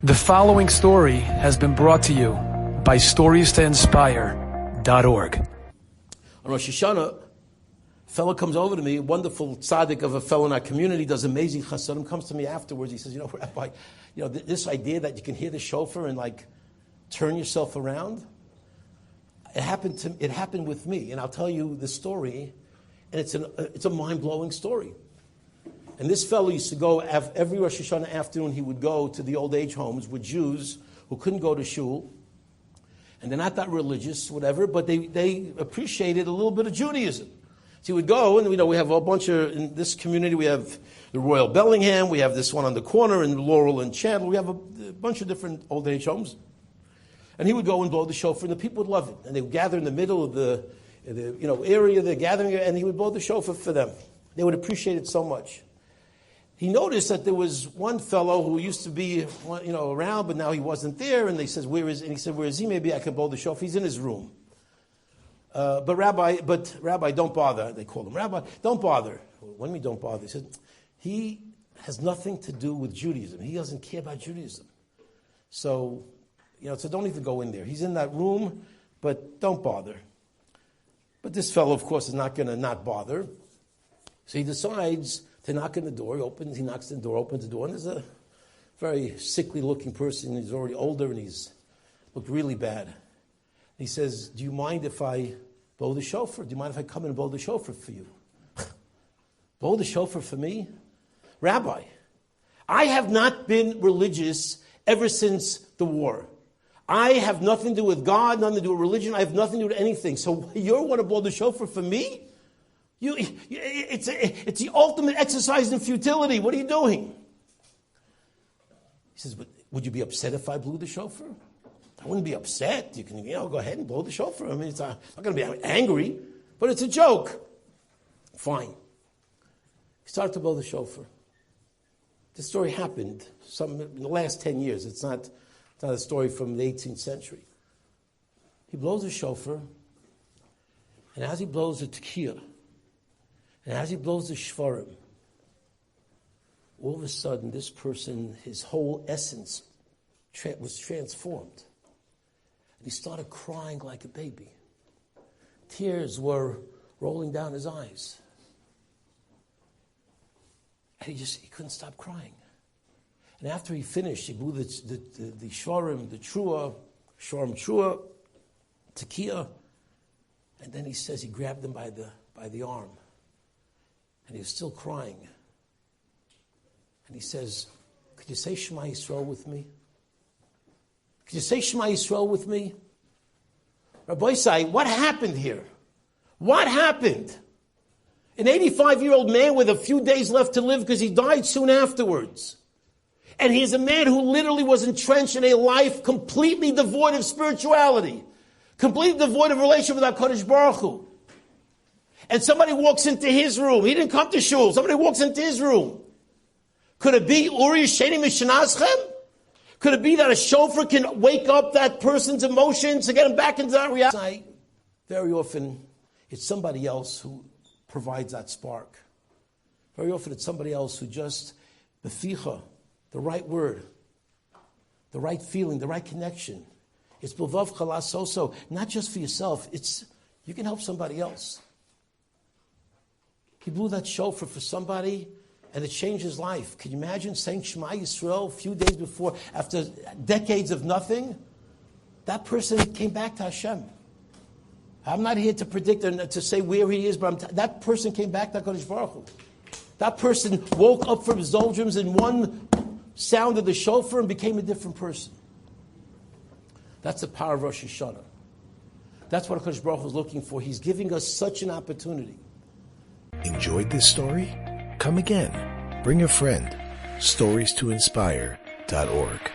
The following story has been brought to you by StoriesToInspire.org. On Rosh Hashanah, a fellow comes over to me, a wonderful tzaddik of a fellow in our community, does amazing chasadim, comes to me afterwards. He says, Rabbi, this idea that you can hear the shofar and turn yourself around, it happened with me, and I'll tell you the story, and it's a mind-blowing story. And this fellow used to go, every Rosh Hashanah afternoon, he would go to the old age homes with Jews who couldn't go to shul. And they're not that religious, whatever, but they appreciated a little bit of Judaism. So he would go, and we have a bunch of, in this community, we have the Royal Bellingham, we have this one on the corner, and Laurel and Chandler. We have a bunch of different old age homes. And he would go and blow the shofar, and the people would love it. And they would gather in the middle of the area they're gathering, and he would blow the shofar for them. They would appreciate it so much. He noticed that there was one fellow who used to be, around, but now he wasn't there. And they said, "Where is?" And he said, "Where is he? Maybe I can blow the shofar. He's in his room." But Rabbi, don't bother. They called him Rabbi. Don't bother. What do you mean, don't bother? He said, he has nothing to do with Judaism. He doesn't care about Judaism. So don't even go in there. He's in that room, but don't bother. But this fellow, of course, is not going to not bother. So he decides to knock on the door. He knocks on the door, opens the door, and there's a very sickly-looking person. He's already older, and he's looked really bad. He says, "Do you mind if I blow the shofar? Do you mind if I come and blow the shofar for you?" Blow the shofar for me? Rabbi, I have not been religious ever since the war. I have nothing to do with God, nothing to do with religion. I have nothing to do with anything. So you want to blow the shofar for me? It's the ultimate exercise in futility. What are you doing? He says, "But would you be upset if I blew the shofar?" I wouldn't be upset. You can, go ahead and blow the shofar. I mean, I'm not going to be angry, but it's a joke. Fine. He started to blow the shofar. This story happened in the last 10 years. It's not a story from the 18th century. He blows the shofar, and as he blows the tekiah, and as he blows the shvarim, all of a sudden, this person, his whole essence was transformed. And he started crying like a baby. Tears were rolling down his eyes. And he couldn't stop crying. And after he finished, he blew the shvarim, the trua, tekiah, and then he says he grabbed him by the arm. And he was still crying. And he says, "Could you say Shema Yisrael with me? Could you say Shema Yisrael with me?" Rabbi Say, what happened here? What happened? An 85-year-old man with a few days left to live because he died soon afterwards. And he's a man who literally was entrenched in a life completely devoid of spirituality, completely devoid of relationship with HaKadosh Baruch Hu. And somebody walks into his room. He didn't come to shul. Somebody walks into his room. Could it be Uri Sheni Mishnazchem? Could it be that a shofar can wake up that person's emotions to get him back into that reality? Very often, it's somebody else who provides that spark. Very often, it's somebody else who just, beficha, the right word, the right feeling, the right connection. It's b'vav chalasoso, not just for yourself. You can help somebody else. He blew that shofar for somebody, and it changed his life. Can you imagine saying Shema Yisrael a few days before, after decades of nothing? That person came back to Hashem. I'm not here to predict or to say where he is, but that person came back to HaKadosh Baruch Hu. That person woke up from his doldrums in one sound of the shofar and became a different person. That's the power of Rosh Hashanah. That's what HaKadosh Baruch Hu is looking for. He's giving us such an opportunity. Enjoyed this story? Come again. Bring a friend. StoriesToInspire.org